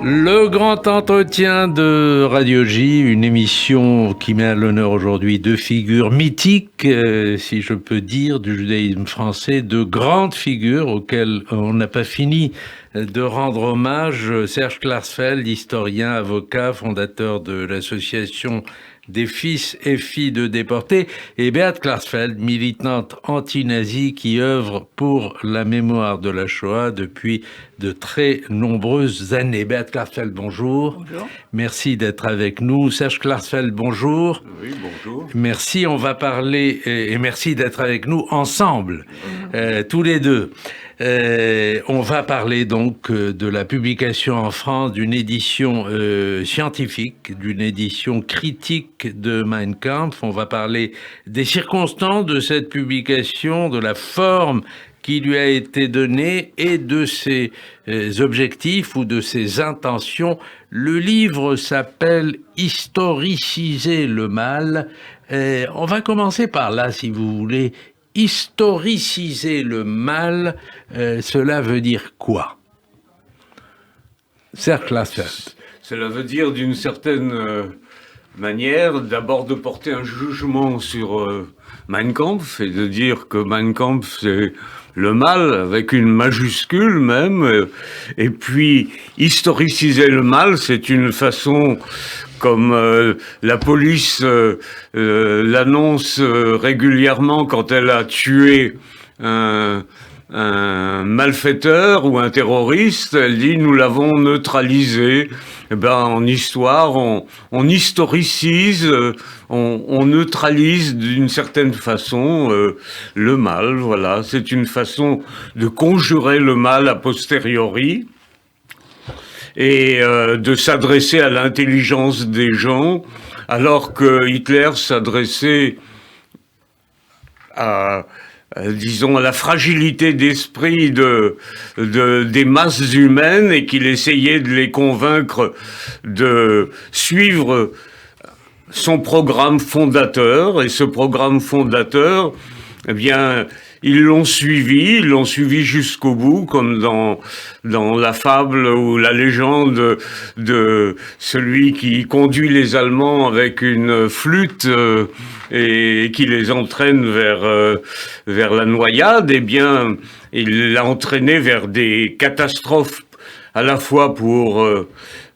Le grand entretien de Radio J, une émission qui met à l'honneur aujourd'hui deux figures mythiques, si je peux dire, du judaïsme français, de grandes figures auxquelles on n'a pas fini de rendre hommage. Serge Klarsfeld, historien, avocat, fondateur de l'association des fils et filles de déportés, et Beat Klarsfeld, militante anti-nazie qui œuvre pour la mémoire de la Shoah depuis de très nombreuses années. Beat Klarsfeld, bonjour. Bonjour. Merci d'être avec nous. Serge Klarsfeld, bonjour. Oui, bonjour. Merci, on va parler, et merci d'être avec nous ensemble, tous les deux. On va parler donc de la publication en France d'une édition scientifique, d'une édition critique de Mein Kampf. On va parler des circonstances de cette publication, de la forme qui lui a été donnée et de ses objectifs ou de ses intentions. Le livre s'appelle « Historiciser le mal ». On va commencer par là, si vous voulez. Historiciser le mal, cela veut dire quoi? Serge Klarsfeld. Cela veut dire d'une certaine manière d'abord de porter un jugement sur Mein Kampf et de dire que Mein Kampf c'est le mal avec une majuscule même, et puis historiciser le mal, c'est une façon comme la police l'annonce régulièrement quand elle a tué un malfaiteur ou un terroriste, elle dit nous l'avons neutralisé. Eh ben, en histoire, on historicise, on neutralise d'une certaine façon le mal. Voilà, c'est une façon de conjurer le mal a posteriori et de s'adresser à l'intelligence des gens, alors que Hitler s'adressait à disons, à la fragilité d'esprit des masses humaines et qu'il essayait de les convaincre de suivre son programme fondateur. Et ce programme fondateur, eh bien, ils l'ont suivi jusqu'au bout, comme dans la fable ou la légende de celui qui conduit les Allemands avec une flûte et qui les entraîne vers la noyade. Eh bien, il l'a entraîné vers des catastrophes à la fois pour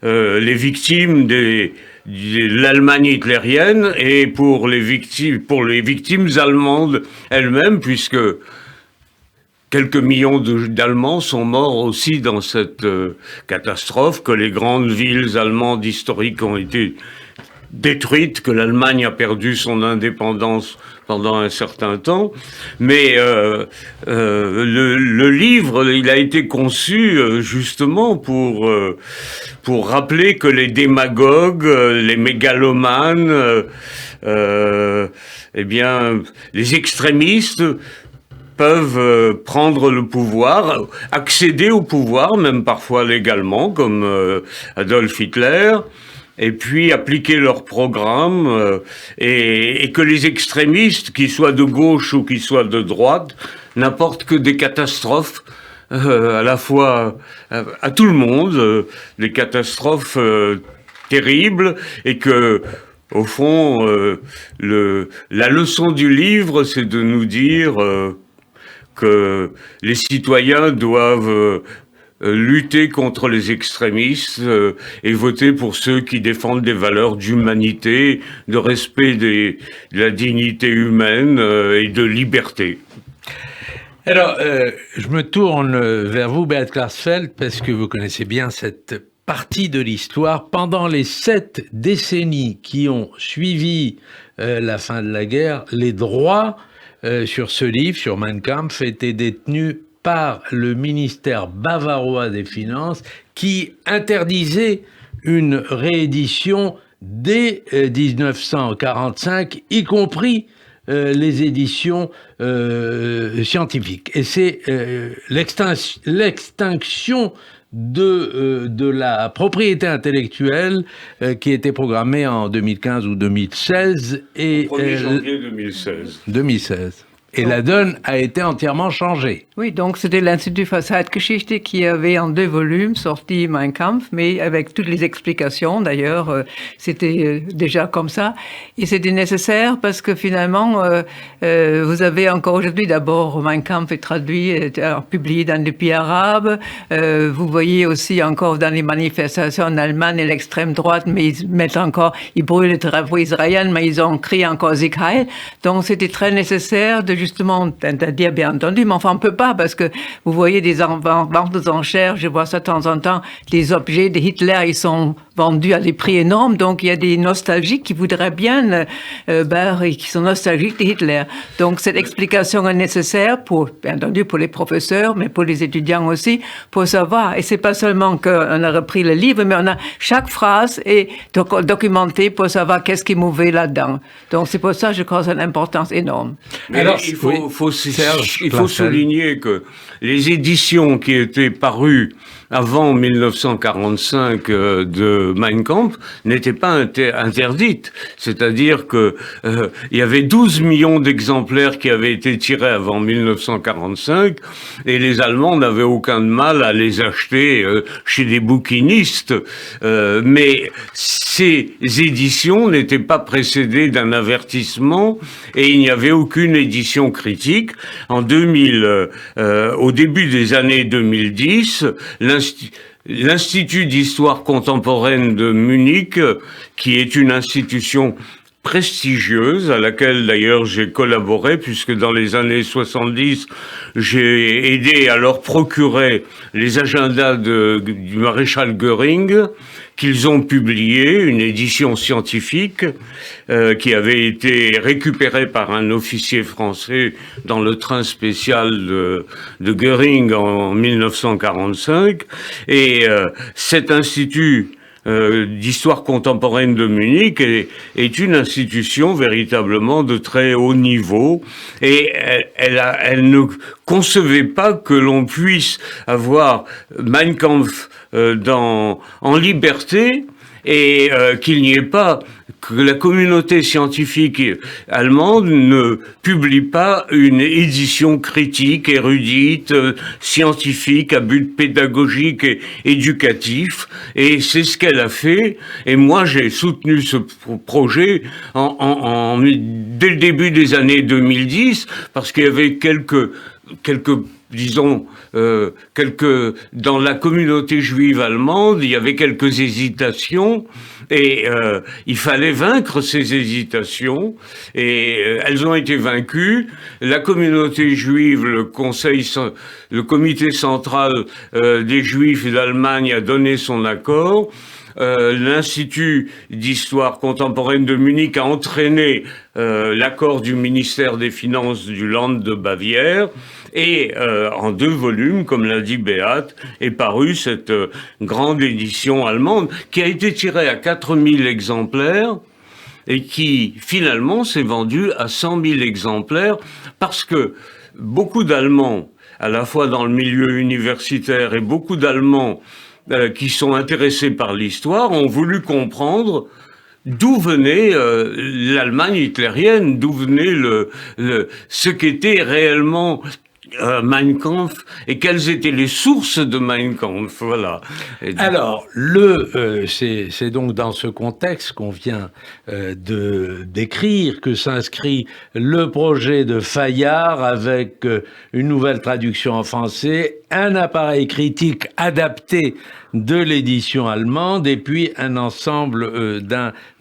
les victimes de l'Allemagne hitlérienne et pour les victimes allemandes elles-mêmes, puisque quelques millions d'Allemands sont morts aussi dans cette catastrophe, que les grandes villes allemandes historiques ont été détruite, que l'Allemagne a perdu son indépendance pendant un certain temps. Mais le livre, il a été conçu justement pour rappeler que les démagogues, les mégalomanes, eh bien, les extrémistes peuvent prendre le pouvoir, accéder au pouvoir, même parfois légalement, comme Adolf Hitler, et puis appliquer leur programme, et que les extrémistes, qu'ils soient de gauche ou qu'ils soient de droite, n'apportent que des catastrophes à la fois à tout le monde, des catastrophes terribles, et que au fond la leçon du livre, c'est de nous dire que les citoyens doivent lutter contre les extrémistes et voter pour ceux qui défendent des valeurs d'humanité, de respect de la dignité humaine et de liberté. Alors, je me tourne vers vous, Beat Klarsfeld, parce que vous connaissez bien cette partie de l'histoire. Pendant les 7 décennies qui ont suivi la fin de la guerre, les droits sur ce livre, sur Mein Kampf, étaient détenus par le ministère bavarois des Finances qui interdisait une réédition dès 1945, y compris les éditions scientifiques. Et c'est l'extinction de la propriété intellectuelle qui était programmée en 2015 ou 2016. Et 1er janvier 2016. 2016. Et la donne a été entièrement changée. Oui, donc c'était l'Institut für Zeitgeschichte qui avait en 2 volumes sorti Mein Kampf, mais avec toutes les explications. D'ailleurs, c'était déjà comme ça. Et c'était nécessaire parce que finalement, vous avez encore aujourd'hui, d'abord, Mein Kampf est traduit, publié dans les pays arabes. Vous voyez aussi encore dans les manifestations en Allemagne et l'extrême droite, mais ils brûlent les drapeaux israéliens, mais ils ont crié encore Sieg Heil. Donc c'était très nécessaire de justement dire, bien entendu, mais enfin on peut pas parce que vous voyez des ventes aux enchères, je vois ça de temps en temps, les objets de Hitler, ils sont vendus à des prix énormes, donc il y a des nostalgiques qui voudraient bien, qui sont nostalgiques de Hitler. Donc cette explication est nécessaire pour, bien entendu, pour les professeurs, mais pour les étudiants aussi, pour savoir. Et c'est pas seulement qu'on a repris le livre, mais chaque phrase est documentée pour savoir qu'est-ce qui est mauvais là-dedans. Donc c'est pour ça, je crois, que c'est une importance énorme. Mais alors, il faut souligner que les éditions qui étaient parues avant 1945 de Mein Kampf n'étaient pas interdites. C'est-à-dire que il y avait 12 millions d'exemplaires qui avaient été tirés avant 1945 et les Allemands n'avaient aucun mal à les acheter chez des bouquinistes. Mais ces éditions n'étaient pas précédées d'un avertissement et il n'y avait aucune édition critique. En 2000, au début des années 2010, l'Institut d'histoire contemporaine de Munich, qui est une institution prestigieuse, à laquelle d'ailleurs j'ai collaboré, puisque dans les années 70, j'ai aidé à leur procurer les agendas du maréchal Göring, qu'ils ont publié, une édition scientifique qui avait été récupérée par un officier français dans le train spécial de Göring en 1945. Et cet institut d'histoire contemporaine de Munich est une institution véritablement de très haut niveau et elle ne concevait pas que l'on puisse avoir Mein Kampf en liberté et qu'il n'y ait pas que la communauté scientifique allemande ne publie pas une édition critique, érudite, scientifique, à but pédagogique et éducatif. Et c'est ce qu'elle a fait. Et moi, j'ai soutenu ce projet dès le début des années 2010, parce qu'il y avait dans la communauté juive allemande, il y avait quelques hésitations et il fallait vaincre ces hésitations et elles ont été vaincues. La communauté juive, le comité central des Juifs d'Allemagne a donné son accord. L'Institut d'histoire contemporaine de Munich a entraîné l'accord du ministère des Finances du Land de Bavière et en 2 volumes, comme l'a dit Beat, est parue cette grande édition allemande qui a été tirée à 4000 exemplaires et qui finalement s'est vendue à 100 000 exemplaires parce que beaucoup d'Allemands, à la fois dans le milieu universitaire et beaucoup d'Allemands qui sont intéressés par l'histoire, ont voulu comprendre d'où venait l'Allemagne hitlérienne, d'où venait ce qu'était réellement Mein Kampf et quelles étaient les sources de Mein Kampf, voilà. Alors, c'est donc dans ce contexte qu'on vient d'écrire que s'inscrit le projet de Fayard avec une nouvelle traduction en français, un appareil critique adapté de l'édition allemande et puis un ensemble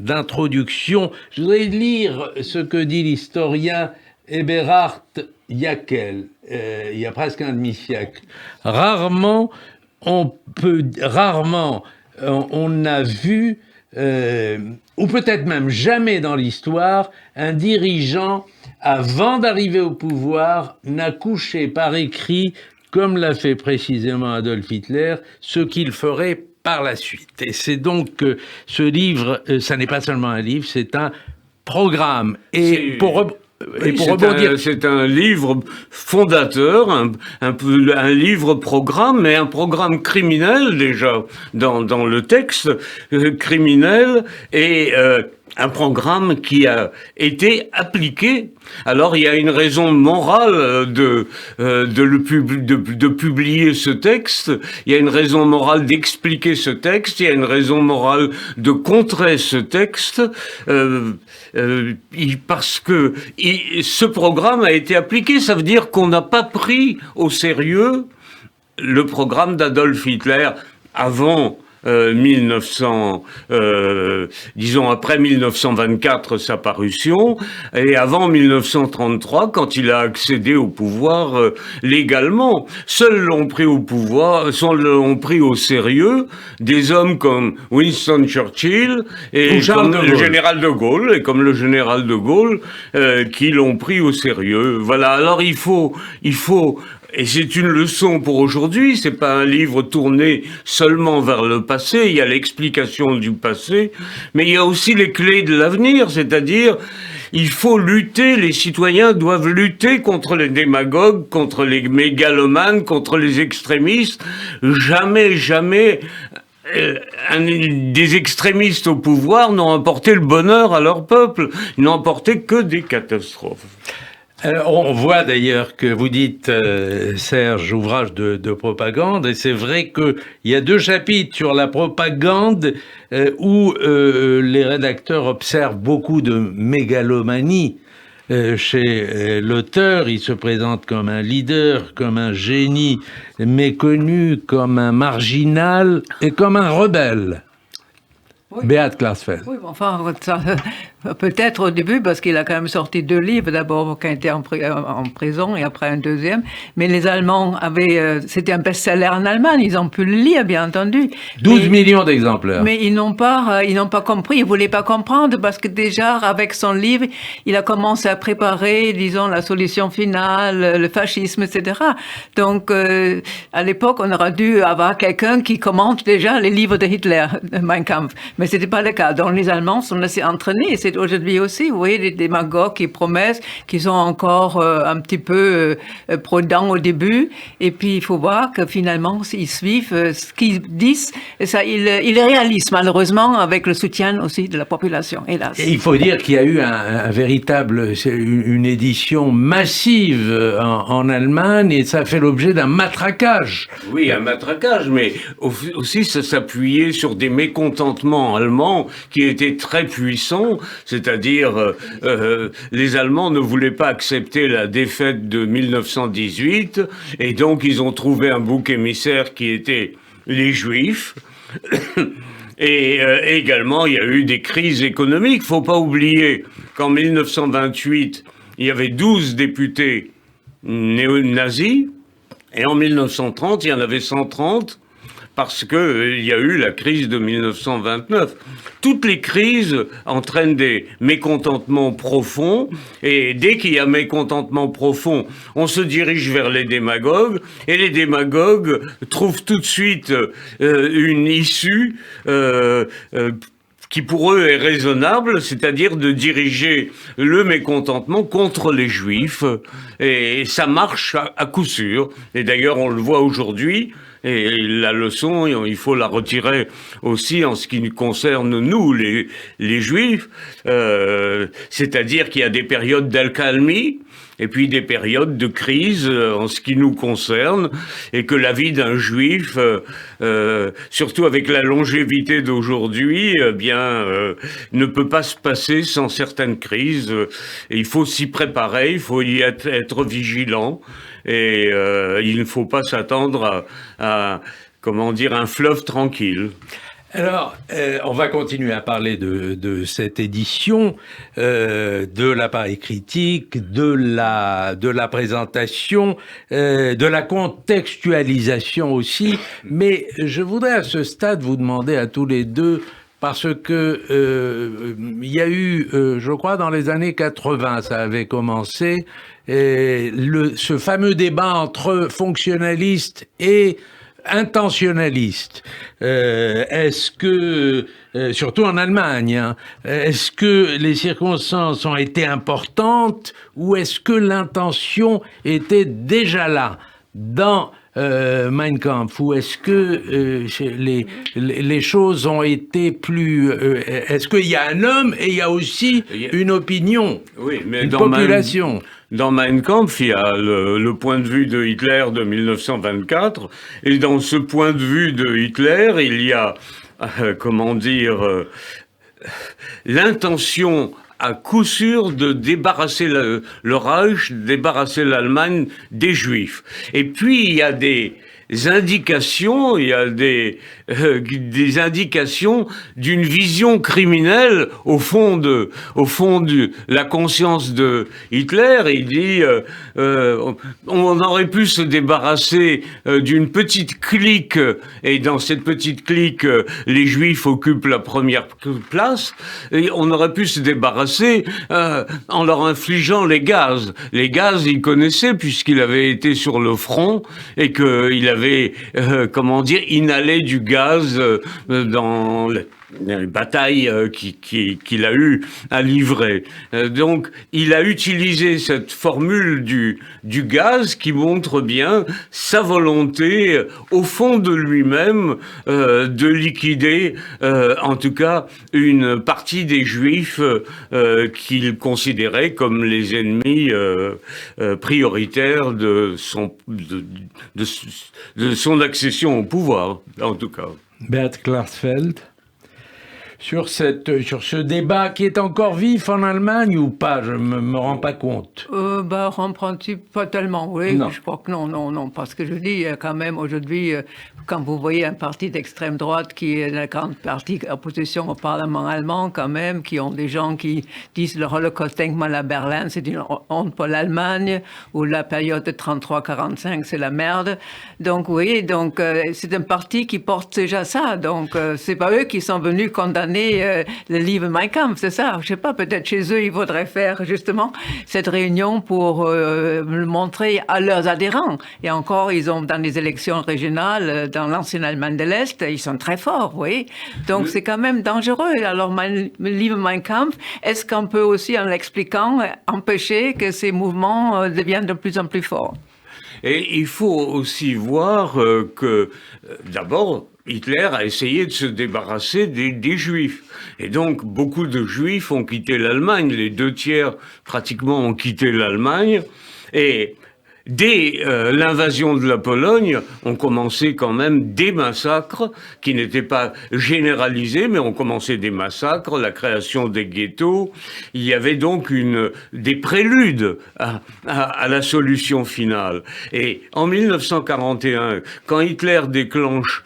d'introductions. Je voudrais lire ce que dit l'historien Eberhard Jäckel, il y a presque un demi-siècle. Rarement on a vu, ou peut-être même jamais dans l'histoire, un dirigeant, avant d'arriver au pouvoir, n'a couché par écrit, comme l'a fait précisément Adolf Hitler, ce qu'il ferait par la suite. Et c'est donc que ce livre, ça n'est pas seulement un livre, c'est un programme. Et c'est un livre fondateur, un livre programme, mais un programme criminel déjà dans le texte criminel et un programme qui a été appliqué. Alors il y a une raison morale de publier ce texte, il y a une raison morale d'expliquer ce texte, il y a une raison morale de contrer ce texte, parce que ce programme a été appliqué. Ça veut dire qu'on n'a pas pris au sérieux le programme d'Adolf Hitler avant disons après 1924 sa parution, et avant 1933 quand il a accédé au pouvoir légalement. Seuls l'ont pris au sérieux des hommes comme Winston Churchill et comme le général de Gaulle, qui l'ont pris au sérieux. Voilà. Alors il faut et c'est une leçon pour aujourd'hui, c'est pas un livre tourné seulement vers le passé, il y a l'explication du passé, mais il y a aussi les clés de l'avenir, c'est-à-dire, il faut lutter, les citoyens doivent lutter contre les démagogues, contre les mégalomanes, contre les extrémistes. Jamais des extrémistes au pouvoir n'ont apporté le bonheur à leur peuple, ils n'ont apporté que des catastrophes. Alors, on voit d'ailleurs que vous dites, Serge, ouvrage de propagande, et c'est vrai qu'il y a 2 chapitres sur la propagande où les rédacteurs observent beaucoup de mégalomanie chez l'auteur. Il se présente comme un leader, comme un génie méconnu, comme un marginal et comme un rebelle. Oui. Beat Glasfeld. Oui, enfin, ça, peut-être au début, parce qu'il a quand même sorti 2 livres, d'abord quand il était en prison et après un deuxième. Mais les Allemands avaient... c'était un best-seller en Allemagne, ils ont pu le lire, bien entendu. 12 millions d'exemplaires. Mais ils n'ont pas compris, ils ne voulaient pas comprendre, parce que déjà, avec son livre, il a commencé à préparer, disons, la solution finale, le fascisme, etc. Donc, à l'époque, on aurait dû avoir quelqu'un qui commente déjà les livres de Hitler, Mein Kampf. Mais c'était pas le cas. Donc, les Allemands sont assez entraînés, et c'est aujourd'hui aussi, vous voyez, des démagogues qui promettent, qui sont encore un petit peu prudents au début, et puis il faut voir que finalement, ils suivent ce qu'ils disent, et ça, ils réalisent malheureusement avec le soutien aussi de la population, hélas. Et il faut dire qu'il y a eu une édition massive en Allemagne, et ça a fait l'objet d'un matraquage. Oui, un matraquage, mais aussi ça s'appuyait sur des mécontentements allemands qui étaient très puissants, c'est-à-dire les Allemands ne voulaient pas accepter la défaite de 1918 et donc ils ont trouvé un bouc émissaire qui était les Juifs. Et également, il y a eu des crises économiques. Faut pas oublier qu'en 1928, il y avait 12 députés néo-nazis et en 1930, il y en avait 130. Parce que il y a eu la crise de 1929. Toutes les crises entraînent des mécontentements profonds, et dès qu'il y a mécontentement profond, on se dirige vers les démagogues, et les démagogues trouvent tout de suite une issue qui pour eux est raisonnable, c'est-à-dire de diriger le mécontentement contre les Juifs, et ça marche à coup sûr. Et d'ailleurs, on le voit aujourd'hui. Et la leçon, il faut la retirer aussi en ce qui nous concerne, nous, les Juifs. C'est-à-dire qu'il y a des périodes d'accalmie et puis des périodes de crise en ce qui nous concerne, et que la vie d'un Juif, surtout avec la longévité d'aujourd'hui, ne peut pas se passer sans certaines crises. Et il faut s'y préparer, il faut y être vigilant. Et il ne faut pas s'attendre à comment dire, un fleuve tranquille. Alors, on va continuer à parler de cette édition, de l'appareil critique, de la présentation, de la contextualisation aussi. Mais je voudrais à ce stade vous demander à tous les deux, parce que il y a eu, je crois, dans les années 80, ça avait commencé, ce fameux débat entre fonctionnalistes et intentionnalistes. Est-ce que, surtout en Allemagne, hein, est-ce que les circonstances ont été importantes ou est-ce que l'intention était déjà là dans Mein Kampf, ou est-ce que les choses ont été plus... est-ce qu'il y a un homme et il y a aussi une opinion, oui, mais une population? Dans Mein Kampf, il y a le point de vue de Hitler de 1924, et dans ce point de vue de Hitler, il y a, l'intention à coup sûr de débarrasser le Reich, débarrasser l'Allemagne des Juifs. Et puis, il y a des indications, il y a des indications d'une vision criminelle au fond de la conscience de Hitler. Il dit on aurait pu se débarrasser d'une petite clique, et dans cette petite clique les Juifs occupent la première place, et on aurait pu se débarrasser en leur infligeant les gaz. Les gaz, il connaissait puisqu'il avait été sur le front et qu'il avait inhalé du gaz dans les batailles qu'il a eu à livrer. Donc, il a utilisé cette formule du gaz qui montre bien sa volonté, au fond de lui-même, de liquider, en tout cas, une partie des Juifs qu'il considérait comme les ennemis prioritaires de son accession au pouvoir, en tout cas. Bert Klarsfeld, sur ce débat qui est encore vif en Allemagne ou pas? Je me rends pas compte. En principe, pas tellement, oui. Non. Je crois que non. Parce que je dis, quand même, aujourd'hui, quand vous voyez un parti d'extrême droite qui est la grande partie opposition au Parlement allemand, quand même, qui ont des gens qui disent le Holocaust-Denkmal à Berlin, c'est une honte pour l'Allemagne, ou la période de 33-45, c'est la merde. Donc, oui, c'est un parti qui porte déjà ça. Donc, c'est pas eux qui sont venus condamner le livre Mein Kampf, c'est ça. Je sais pas, peut-être chez eux, il faudrait faire justement cette réunion pour le montrer à leurs adhérents. Et encore, ils ont, dans les élections régionales, dans l'ancienne Allemagne de l'Est, ils sont très forts, oui. Donc, c'est quand même dangereux. Alors, le livre Mein Kampf, est-ce qu'on peut aussi, en l'expliquant, empêcher que ces mouvements deviennent de plus en plus forts? Et il faut aussi voir que, d'abord, Hitler a essayé de se débarrasser des Juifs. Et donc, beaucoup de Juifs ont quitté l'Allemagne. Les 2/3, pratiquement, ont quitté l'Allemagne. Et dès l'invasion de la Pologne, on commençait quand même des massacres qui n'étaient pas généralisés, mais on commençait des massacres, la création des ghettos. Il y avait donc des préludes à la solution finale. Et en 1941, quand Hitler déclenche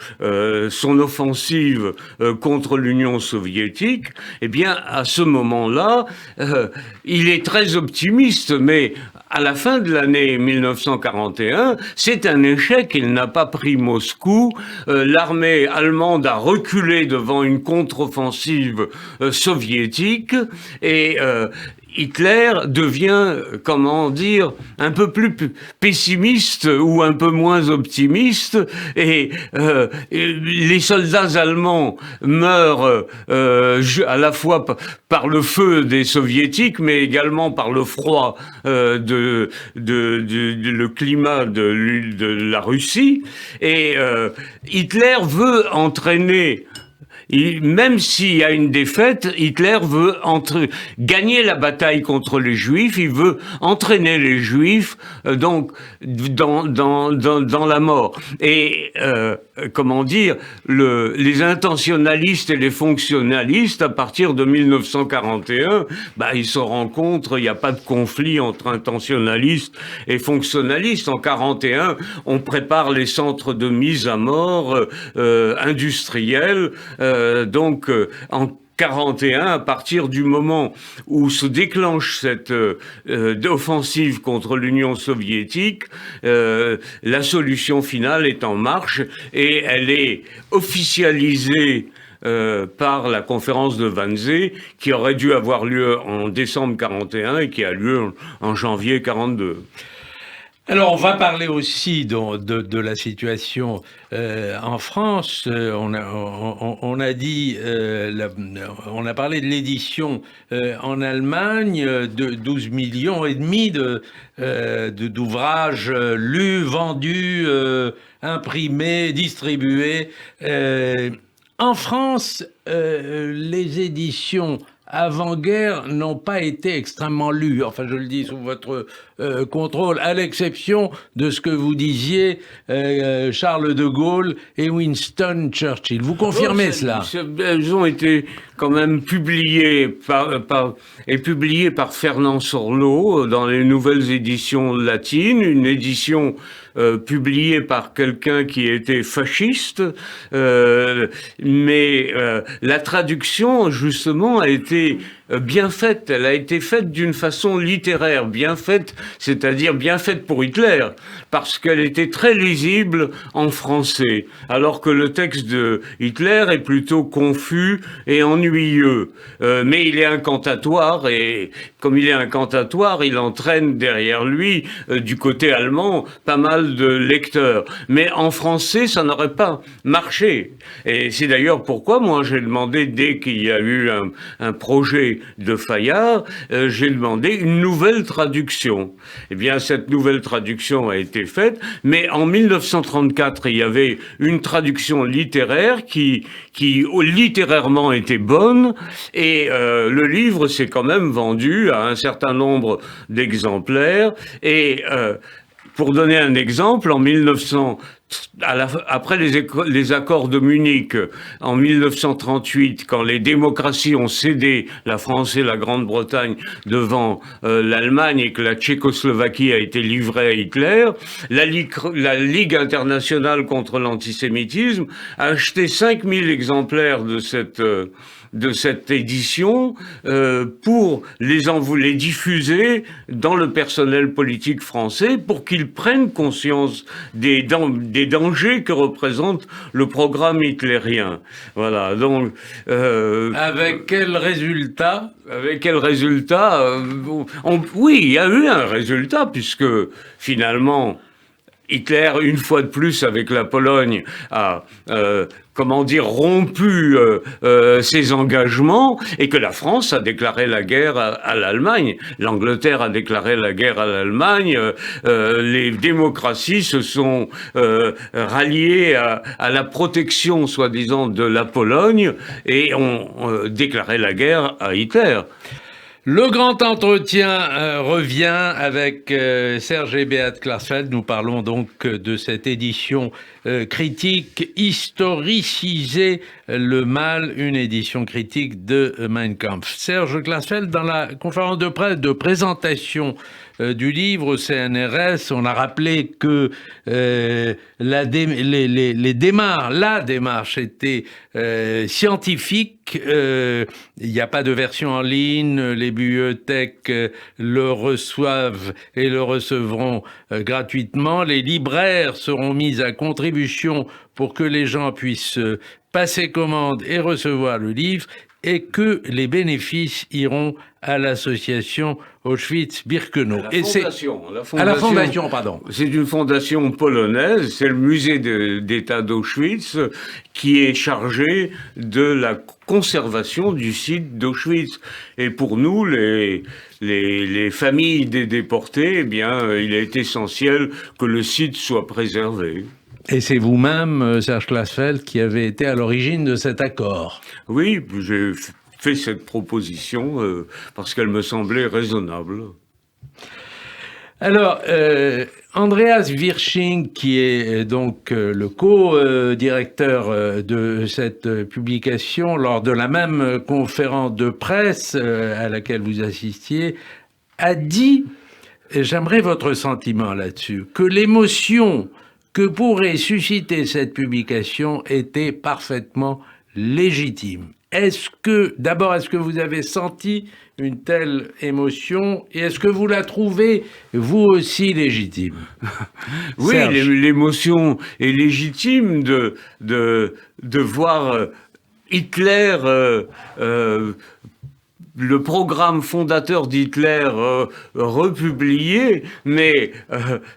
son offensive contre l'Union soviétique, eh bien, à ce moment-là, il est très optimiste, mais à la fin de l'année 1941, c'est un échec. Il n'a pas pris Moscou. L'armée allemande a reculé devant une contre-offensive soviétique et Hitler devient, un peu plus pessimiste ou un peu moins optimiste, et les soldats allemands meurent à la fois par le feu des soviétiques, mais également par le froid le climat de la Russie, et Hitler veut entraîner. Même s'il y a une défaite, Hitler veut gagner la bataille contre les Juifs. Il veut entraîner les Juifs donc dans la mort. Et les intentionnalistes et les fonctionnalistes, à partir de 1941, ils se rencontrent. Il n'y a pas de conflit entre intentionnalistes et fonctionnalistes. En 41, on prépare les centres de mise à mort industriels. En 41, à partir du moment où se déclenche cette offensive contre l'Union soviétique, la solution finale est en marche et elle est officialisée par la conférence de Wannsee, qui aurait dû avoir lieu en décembre 41 et qui a lieu en janvier 42. Alors, on va parler aussi de la situation en France. On a dit, on a parlé de l'édition en Allemagne de 12 millions et demi d'ouvrages lus, vendus, imprimés, distribués. En France, les éditions avant-guerre n'ont pas été extrêmement lus. Enfin, je le dis sous votre contrôle, à l'exception de ce que vous disiez, Charles de Gaulle et Winston Churchill. Vous confirmez cela? Elles ont été quand même publiées par Fernand Sorleau dans les nouvelles éditions latines, une édition publiée par quelqu'un qui était fasciste, mais la traduction, justement, a été bien faite. Elle a été faite d'une façon littéraire, bien faite, c'est-à-dire bien faite pour Hitler, parce qu'elle était très lisible en français, alors que le texte de Hitler est plutôt confus et ennuyeux. Mais il est incantatoire, et comme il est incantatoire, il entraîne derrière lui, du côté allemand, pas mal de lecteurs. Mais en français, ça n'aurait pas marché. Et c'est d'ailleurs pourquoi, moi, j'ai demandé, dès qu'il y a eu un projet de Fayard, j'ai demandé une nouvelle traduction. Eh bien, cette nouvelle traduction a été faite, mais en 1934, il y avait une traduction littéraire qui littérairement était bonne, et le livre s'est quand même vendu à un certain nombre d'exemplaires, et pour donner un exemple, en 1900, après les accords de Munich, en 1938, quand les démocraties ont cédé, la France et la Grande-Bretagne, devant l'Allemagne, et que la Tchécoslovaquie a été livrée à Hitler, la Ligue internationale contre l'antisémitisme a acheté 5000 exemplaires de cette édition pour les diffuser dans le personnel politique français, pour qu'ils prennent conscience des dangers que représente le programme hitlérien. Voilà, donc... avec quel résultat? Avec quel résultat? Oui, il y a eu un résultat, puisque finalement... Hitler, une fois de plus, avec la Pologne, a rompu ses engagements, et que la France a déclaré la guerre à l'Allemagne. L'Angleterre a déclaré la guerre à l'Allemagne. Les démocraties se sont ralliées à la protection, soi-disant, de la Pologne, et ont déclaré la guerre à Hitler. Le grand entretien revient avec Serge et Beat Klarsfeld. Nous parlons donc de cette édition critique, historicisée, le mal, une édition critique de Mein Kampf. Serge Klarsfeld, dans la conférence de presse de présentation du livre au CNRS, on a rappelé que la démarche était scientifique. Il n'y a pas de version en ligne. Les bibliothèques le reçoivent et le recevront gratuitement. Les libraires seront mis à contribution pour que les gens puissent passer commande et recevoir le livre, et que les bénéfices iront à l'association Auschwitz-Birkenau. À la fondation, pardon. C'est une fondation polonaise, c'est le musée d'État d'Auschwitz qui est chargé de la conservation du site d'Auschwitz. Et pour nous, les familles des déportés, eh bien, il est essentiel que le site soit préservé. Et c'est vous-même, Serge Klarsfeld, qui avez été à l'origine de cet accord. Oui, j'ai fait cette proposition parce qu'elle me semblait raisonnable. Alors, Andreas Wirsching, qui est donc le co-directeur de cette publication, lors de la même conférence de presse à laquelle vous assistiez, a dit, et j'aimerais votre sentiment là-dessus, que l'émotion que pourrait susciter cette publication était parfaitement légitime. Est-ce que vous avez senti une telle émotion, et est-ce que vous la trouvez, vous aussi, légitime? Oui, l'émotion est légitime de voir Hitler le programme fondateur d'Hitler republié, mais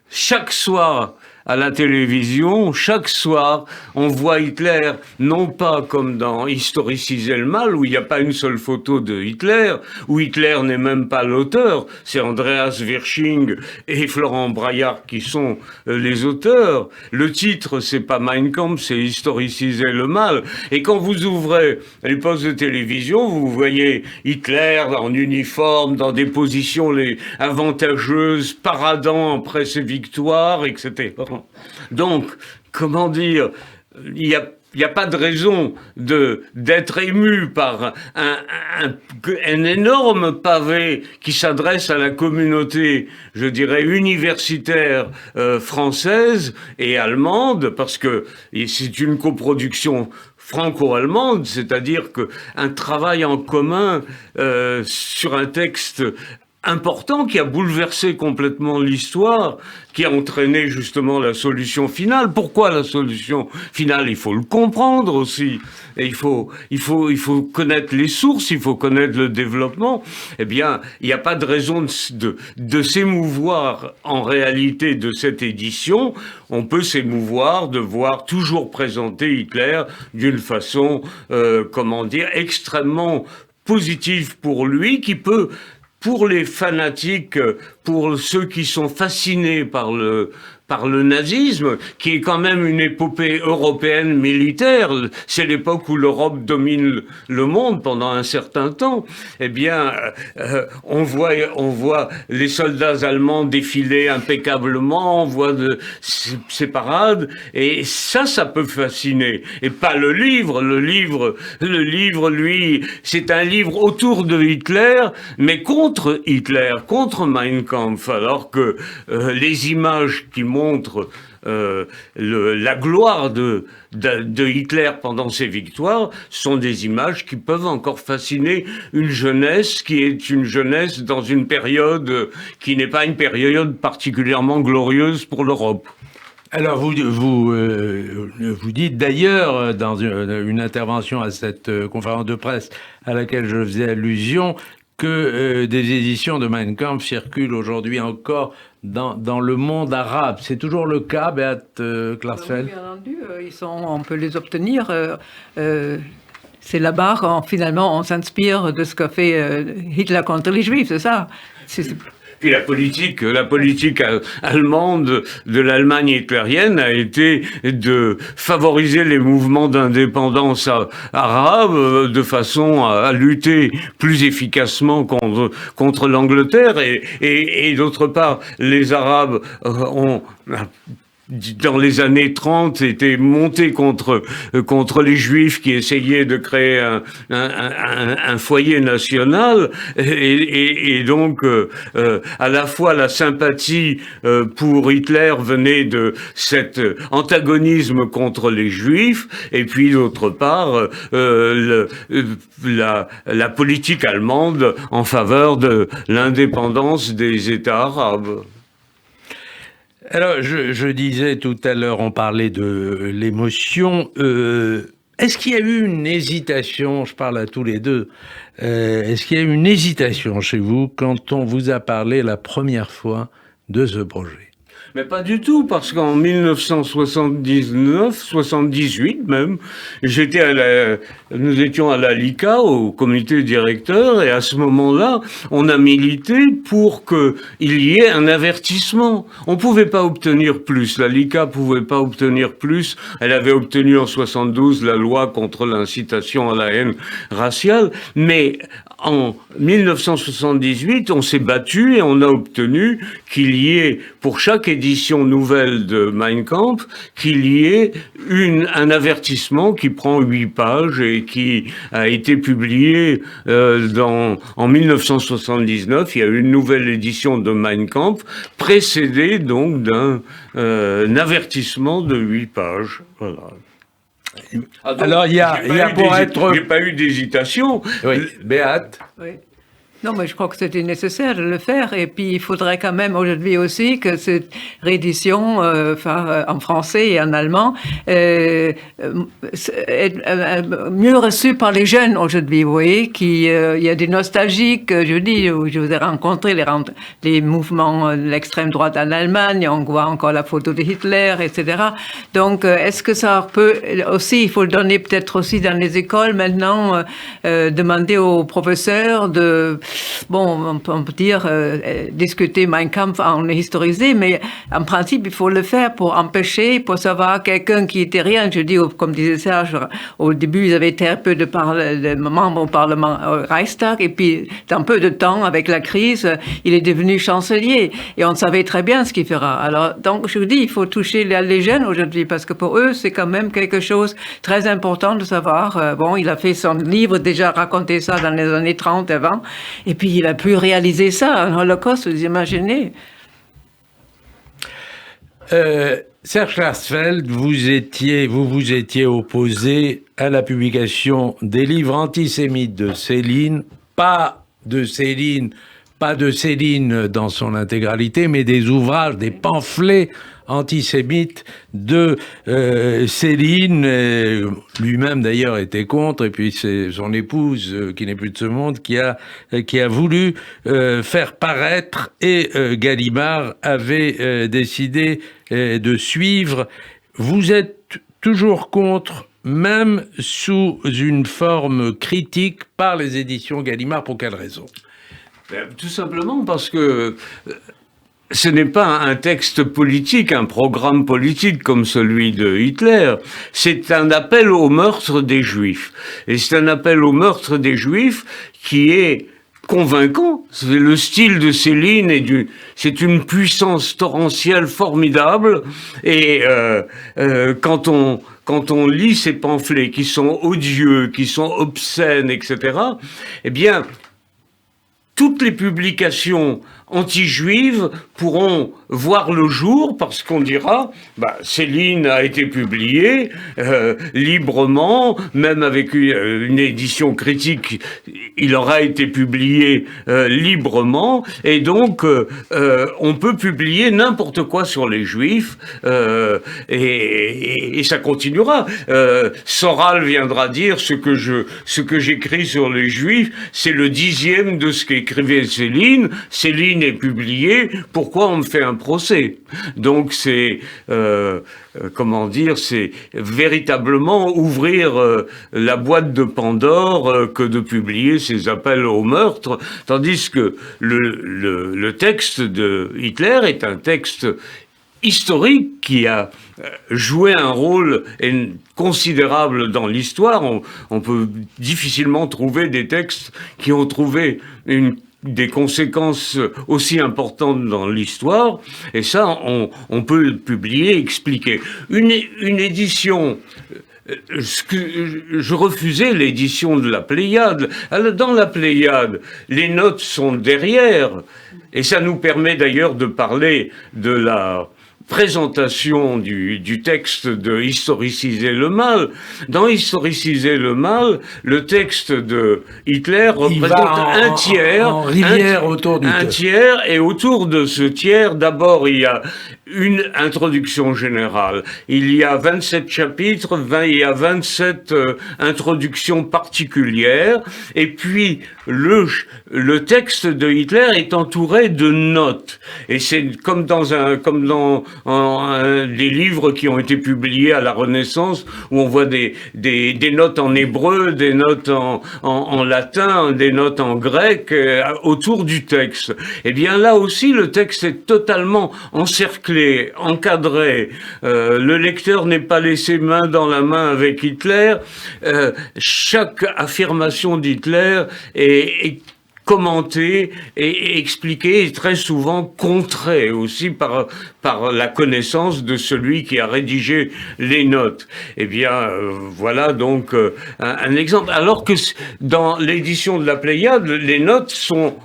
chaque soir, à la télévision, chaque soir, on voit Hitler, non pas comme dans Historiciser le mal, où il n'y a pas une seule photo de Hitler, où Hitler n'est même pas l'auteur, c'est Andreas Wirsching et Florent Braillard qui sont les auteurs. Le titre, c'est pas Mein Kampf, c'est Historiciser le mal. Et quand vous ouvrez les postes de télévision, vous voyez Hitler en uniforme, dans des positions avantageuses, paradant après ses victoires, etc. Donc, comment dire, il n'y a pas de raison d'être ému par un énorme pavé qui s'adresse à la communauté, je dirais, universitaire française et allemande, parce que c'est une coproduction franco-allemande, c'est-à-dire qu'un travail en commun sur un texte important qui a bouleversé complètement l'histoire, qui a entraîné justement la solution finale. Pourquoi la solution finale? Il faut le comprendre aussi. Et il faut connaître les sources, il faut connaître le développement. Eh bien, il n'y a pas de raison de s'émouvoir en réalité de cette édition. On peut s'émouvoir de voir toujours présenter Hitler d'une façon, comment dire, extrêmement positive pour lui, qui peut, pour les fanatiques, pour ceux qui sont fascinés par le nazisme, qui est quand même une épopée européenne militaire, c'est l'époque où l'Europe domine le monde pendant un certain temps, eh bien, on voit les soldats allemands défiler impeccablement, on voit ces parades, et ça peut fasciner. Et pas le livre. Le livre, lui, c'est un livre autour de Hitler, mais contre Hitler, contre Mein Kampf, alors que les images qui montrent la gloire de Hitler pendant ses victoires sont des images qui peuvent encore fasciner une jeunesse qui est une jeunesse dans une période qui n'est pas une période particulièrement glorieuse pour l'Europe. Alors, vous dites d'ailleurs, dans une intervention à cette conférence de presse à laquelle je faisais allusion, que des éditions de Mein Kampf circulent aujourd'hui encore dans le monde arabe. C'est toujours le cas, Beate Klarsfeld? Bien entendu, on peut les obtenir. C'est là-bas, finalement, on s'inspire de ce qu'a fait Hitler contre les Juifs, c'est ça? Puis la politique allemande de l'Allemagne hitlérienne a été de favoriser les mouvements d'indépendance arabes de façon à lutter plus efficacement contre l'Angleterre et d'autre part, les Arabes ont dans les années 30, était monté contre les Juifs qui essayaient de créer un foyer national, et donc à la fois la sympathie pour Hitler venait de cet antagonisme contre les Juifs, et puis d'autre part la politique allemande en faveur de l'indépendance des États arabes. Alors, je disais tout à l'heure, on parlait de l'émotion. Est-ce qu'il y a eu une hésitation, je parle à tous les deux, est-ce qu'il y a eu une hésitation chez vous quand on vous a parlé la première fois de ce projet? Mais pas du tout, parce qu'en 1979, 78 même, nous étions à la LICA, au comité directeur, et à ce moment-là, on a milité pour qu'il y ait un avertissement. On pouvait pas obtenir plus. La LICA pouvait pas obtenir plus. Elle avait obtenu en 72 la loi contre l'incitation à la haine raciale, mais en 1978, on s'est battu et on a obtenu qu'il y ait, pour chaque édition nouvelle de Mein Kampf, qu'il y ait un avertissement qui prend 8 pages et qui a été publié en 1979. Il y a eu une nouvelle édition de Mein Kampf, précédée donc d'un avertissement de 8 pages. Voilà. Alors, il y a pour être... J'ai pas eu d'hésitation. Oui, Beate. Oui. Non, mais je crois que c'était nécessaire de le faire. Et puis, il faudrait quand même aujourd'hui aussi que cette réédition, en français et en allemand, est mieux reçue par les jeunes aujourd'hui. Vous voyez, il y a des nostalgiques, je dis, où je vous ai rencontré les mouvements de l'extrême droite en Allemagne, on voit encore la photo de Hitler, etc. Donc, est-ce que ça peut aussi, il faut le donner peut-être aussi dans les écoles maintenant, demander aux professeurs on peut dire, discuter Mein Kampf en historisé, mais en principe, il faut le faire pour empêcher, pour savoir quelqu'un qui était rien. Je dis, comme disait Serge, au début, ils avaient très peu de membres au Parlement Reichstag, et puis, dans peu de temps, avec la crise, il est devenu chancelier, et on savait très bien ce qu'il fera. Alors, donc, je vous dis, il faut toucher les jeunes aujourd'hui, parce que pour eux, c'est quand même quelque chose de très important de savoir. Il a fait son livre, déjà raconté ça dans les années 30 avant, et puis il a pu réaliser ça, un holocauste, vous imaginez. Serge Klarsfeld, vous vous étiez opposé à la publication des livres antisémites de Céline, pas de Céline dans son intégralité, mais des ouvrages, des pamphlets antisémites de Céline. Lui-même d'ailleurs était contre, et puis c'est son épouse, qui n'est plus de ce monde, qui a voulu faire paraître, et Gallimard avait décidé de suivre. Vous êtes toujours contre, même sous une forme critique, par les éditions Gallimard. Pour quelle raison? Tout simplement parce que ce n'est pas un texte politique, un programme politique comme celui de Hitler. C'est un appel au meurtre des Juifs. Et c'est un appel au meurtre des Juifs qui est convaincant. C'est le style de Céline, c'est une puissance torrentielle formidable. Et quand on lit ces pamphlets qui sont odieux, qui sont obscènes, etc., eh bien, toutes les publications anti-juives pourront voir le jour, parce qu'on dira, Céline a été publiée librement, même avec une édition critique, il aura été publié librement, et donc on peut publier n'importe quoi sur les Juifs, et ça continuera. Soral viendra dire ce que j'écris sur les Juifs, c'est le 10e de ce qu'écrivait Céline. Céline est publié, pourquoi on me fait un procès? Donc c'est c'est véritablement ouvrir la boîte de Pandore que de publier ces appels au meurtre, tandis que le texte de Hitler est un texte historique qui a joué un rôle considérable dans l'histoire. On peut difficilement trouver des textes qui ont trouvé des conséquences aussi importantes dans l'histoire, et ça, on peut le publier, expliquer. Une édition... Je refusais l'édition de la Pléiade. Alors, dans la Pléiade, les notes sont derrière, et ça nous permet d'ailleurs de parler de la présentation du texte de Historiciser le mal. Dans Historiciser le mal, le texte de Hitler représente un tiers, un tiers, et autour de ce tiers, d'abord il y a une introduction générale. Il y a 27 chapitres, il y a 27 introductions particulières, et puis le texte de Hitler est entouré de notes. Et c'est comme dans des livres qui ont été publiés à la Renaissance, où on voit des notes en hébreu, des notes en latin, des notes en grec, autour du texte. Eh bien là aussi, le texte est totalement encerclé, encadré. Le lecteur n'est pas laissé main dans la main avec Hitler. Chaque affirmation d'Hitler est commenté et expliqué, et très souvent contré aussi par la connaissance de celui qui a rédigé les notes. Eh bien, voilà donc un exemple. Alors que dans l'édition de la Pléiade, les notes sont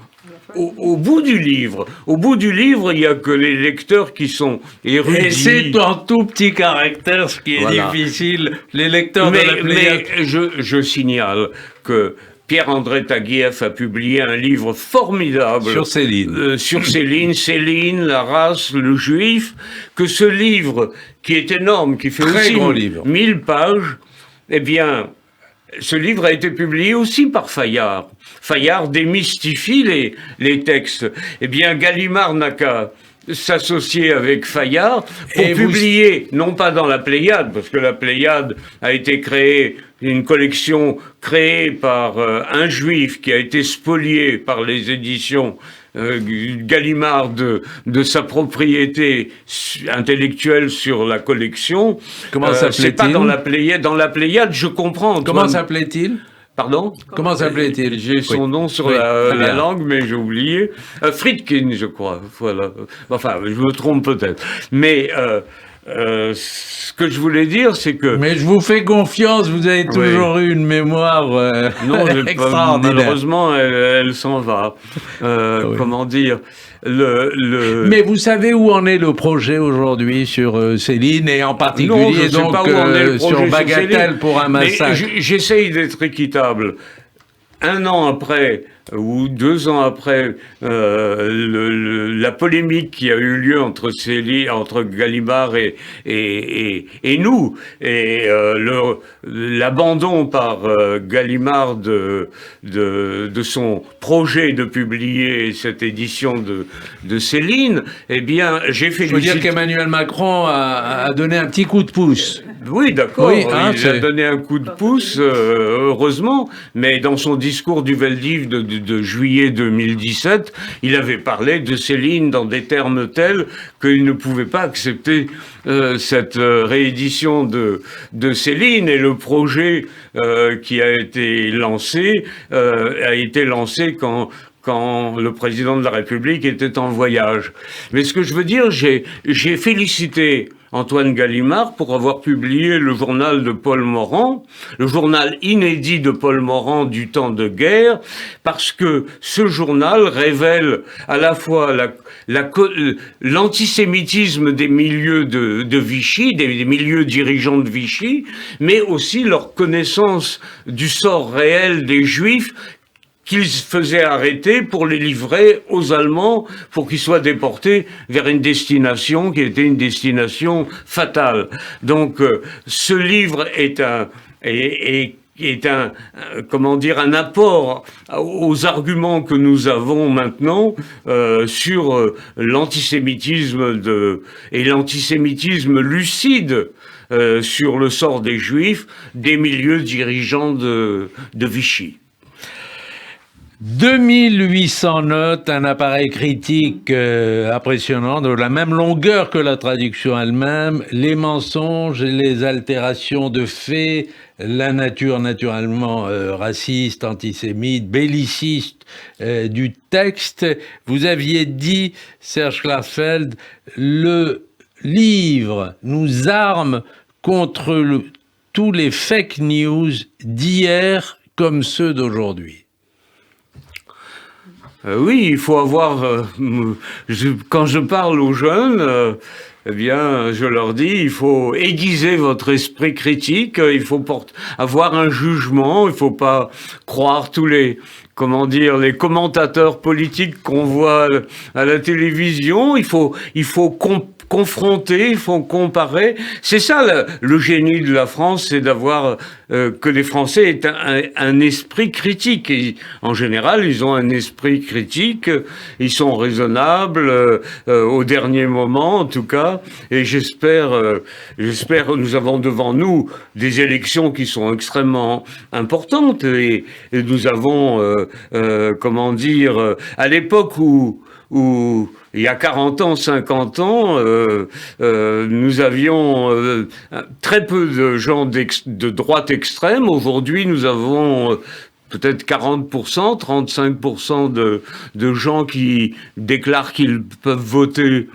au bout du livre. Au bout du livre, il n'y a que les lecteurs qui sont érudits. Et c'est en tout petit caractère, ce qui est difficile. Les lecteurs de la Pléiade... Mais je signale que Pierre-André Taguieff a publié un livre formidable sur Céline. Sur Céline, Céline, la race, le juif, que ce livre, qui est énorme, qui fait Très aussi gros livre. 1000 pages, eh bien, ce livre a été publié aussi par Fayard. Fayard démystifie les textes. Eh bien, Gallimard n'a qu'à s'associer avec Fayard pour publier, non pas dans la Pléiade, parce que la Pléiade a été créée, une collection créée par un juif qui a été spolié par les éditions Gallimard de sa propriété intellectuelle sur la collection. Comment s'appelait-il ? C'est pas dans la Pléiade. Dans la Pléiade, je comprends. Antoine. Comment s'appelait-il ? Pardon ? Comment s'appelait-il ? J'ai son nom sur la langue, mais j'ai oublié. Friedkin, je crois. Voilà. Enfin, je me trompe peut-être. Mais ce que je voulais dire, c'est que... Mais je vous fais confiance, vous avez toujours eu une mémoire non, extraordinaire. Malheureusement, elle s'en va. Comment dire Mais vous savez où en est le projet aujourd'hui sur Céline et en particulier non, donc sur Bagatelle pour un massacre. J'essaye d'être équitable. Un an après ou 2 ans après la polémique qui a eu lieu entre Gallimard et nous, et l'abandon par Gallimard de son projet de publier cette édition de Céline, eh bien, j'ai félicité... Je veux dire qu'Emmanuel Macron a donné un petit coup de pouce. Oui, d'accord, oui, hein, il a donné un coup de pouce, heureusement, mais dans son discours du Veldiv de juillet 2017, il avait parlé de Céline dans des termes tels qu'il ne pouvait pas accepter cette réédition de Céline, et le projet qui a été lancé quand le président de la République était en voyage. Mais ce que je veux dire, j'ai félicité Antoine Gallimard pour avoir publié le journal de Paul Morand, le journal inédit de Paul Morand du temps de guerre, parce que ce journal révèle à la fois l'antisémitisme des milieux de Vichy, des milieux dirigeants de Vichy, mais aussi leur connaissance du sort réel des Juifs qu'ils faisaient arrêter pour les livrer aux Allemands pour qu'ils soient déportés vers une destination qui était une destination fatale. Donc, ce livre est un apport aux arguments que nous avons maintenant sur l'antisémitisme et l'antisémitisme lucide sur le sort des Juifs des milieux dirigeants de Vichy. 2800 notes, un appareil critique impressionnant, de la même longueur que la traduction elle-même, les mensonges et les altérations de faits, la nature naturellement raciste, antisémite, belliciste du texte. Vous aviez dit, Serge Klarsfeld, le livre nous arme contre tous les fake news d'hier comme ceux d'aujourd'hui. Oui, il faut avoir... quand je parle aux jeunes, eh bien, je leur dis, il faut aiguiser votre esprit critique, il faut avoir un jugement, il faut pas croire tous les commentateurs politiques qu'on voit à la télévision, il faut confronter, il faut comparer. C'est ça le génie de la France, c'est d'avoir que les Français aient un esprit critique. Et en général, ils ont un esprit critique, ils sont raisonnables au dernier moment, en tout cas. Et j'espère, nous avons devant nous des élections qui sont extrêmement importantes, et nous avons, à l'époque où il y a 40 ans, 50 ans, nous avions très peu de gens de droite extrême. Aujourd'hui, nous avons peut-être 40%, 35% de gens qui déclarent qu'ils peuvent voter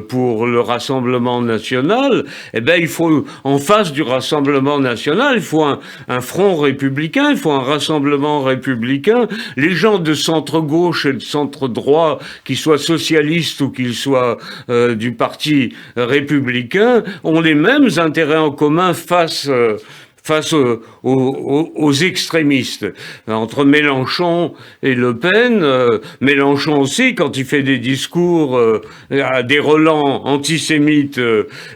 pour le Rassemblement national. Eh ben, il faut, en face du Rassemblement national, il faut un front républicain, il faut un rassemblement républicain. Les gens de centre-gauche et de centre-droit, qu'ils soient socialistes ou qu'ils soient du parti républicain, ont les mêmes intérêts en commun face face aux extrémistes. Entre Mélenchon et Le Pen, Mélenchon aussi, quand il fait des discours à des relents antisémites,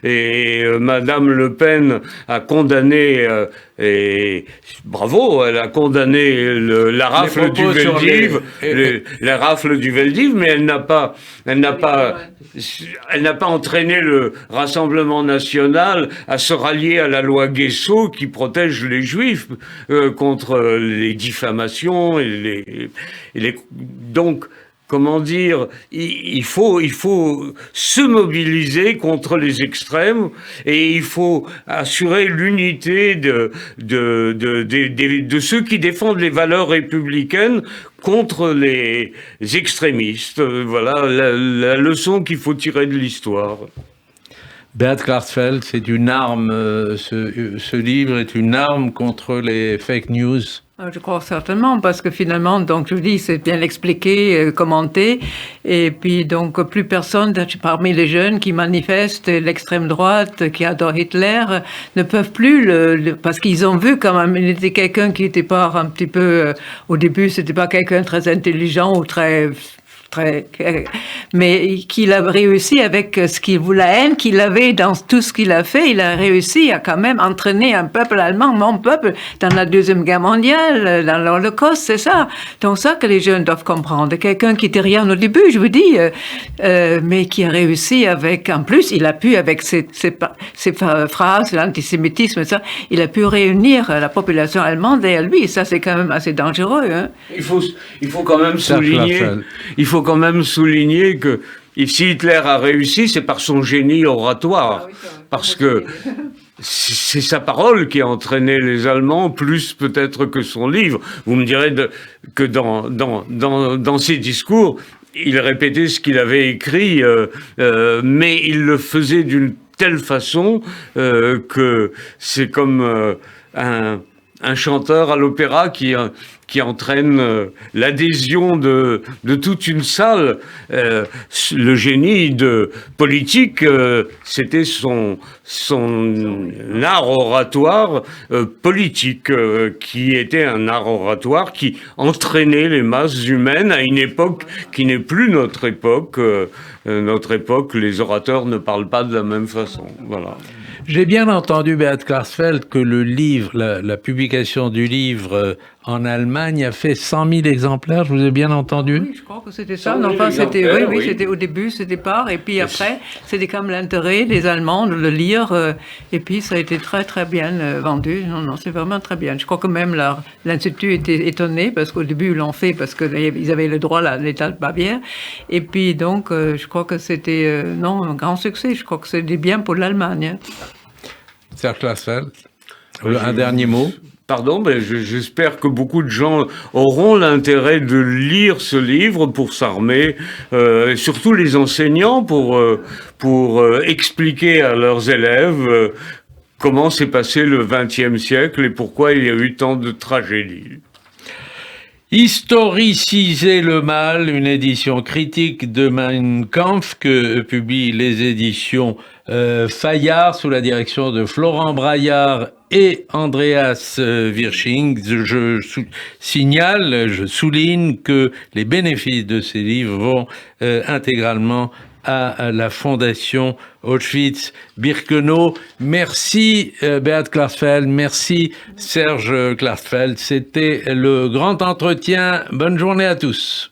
et Madame Le Pen a condamné, et bravo, elle a condamné la rafle du Veldiv, la rafle du Veldiv, mais elle n'a pas entraîné le Rassemblement national à se rallier à la loi Guesso qui protège les Juifs contre les diffamations donc, comment dire, il faut se mobiliser contre les extrêmes et il faut assurer l'unité de ceux qui défendent les valeurs républicaines contre les extrémistes. Voilà la leçon qu'il faut tirer de l'histoire. Beat Klarsfeld, c'est une arme, ce livre est une arme contre les fake news. Je crois certainement, parce que finalement, donc je vous dis, c'est bien expliqué, commenté, et puis donc plus personne parmi les jeunes qui manifestent l'extrême droite, qui adore Hitler, ne peuvent plus parce qu'ils ont vu quand même, il était quelqu'un qui était pas un petit peu, au début, c'était pas quelqu'un de très intelligent ou très, mais qu'il a réussi avec la haine qu'il avait dans tout ce qu'il a fait, il a réussi à quand même entraîner un peuple allemand, mon peuple, dans la Deuxième Guerre mondiale, dans l'Holocauste, c'est ça. Donc ça que les jeunes doivent comprendre. Quelqu'un qui était rien au début, je vous dis, mais qui a réussi avec, en plus, il a pu, avec ses phrases, l'antisémitisme, ça, il a pu réunir la population allemande derrière lui. Ça, c'est quand même assez dangereux. Hein. Il faut quand même souligner que si Hitler a réussi, c'est par son génie oratoire. Ah oui, parce que c'est sa parole qui a entraîné les Allemands, plus peut-être que son livre. Vous me direz que dans ses discours, il répétait ce qu'il avait écrit, mais il le faisait d'une telle façon que c'est comme un chanteur à l'opéra qui entraîne l'adhésion de toute une salle. Le génie politique, c'était son art oratoire politique, qui était un art oratoire qui entraînait les masses humaines à une époque qui n'est plus notre époque. Notre époque, les orateurs ne parlent pas de la même façon. Voilà. J'ai bien entendu, Beat Klarsfeld, que le livre, la publication du livre en Allemagne a fait 100 000 exemplaires. Je vous ai bien entendu? Oui, je crois que c'était ça. Enfin, c'était, oui, c'était au début, c'était départ. Et puis après, c'était comme l'intérêt des Allemands de le lire. Et puis, ça a été très, très bien vendu. Non, c'est vraiment très bien. Je crois que même l'Institut était étonné parce qu'au début, ils l'ont fait parce qu'ils avaient le droit à l'État de Bavière. Et puis, donc, je crois que c'était, un grand succès. Je crois que c'était bien pour l'Allemagne. Serge Klarsfeld, un dernier mot. Pardon, mais j'espère que beaucoup de gens auront l'intérêt de lire ce livre pour s'armer, et surtout les enseignants pour expliquer à leurs élèves comment s'est passé le XXe siècle et pourquoi il y a eu tant de tragédies. Historiciser le mal, une édition critique de Mein Kampf que publient les éditions Fayard sous la direction de Florent Braillard et Andreas Wirsching. Je souligne que les bénéfices de ces livres vont intégralement à la Fondation Auschwitz-Birkenau. Merci Beat Klarsfeld, merci Serge Klarsfeld. C'était le grand entretien. Bonne journée à tous.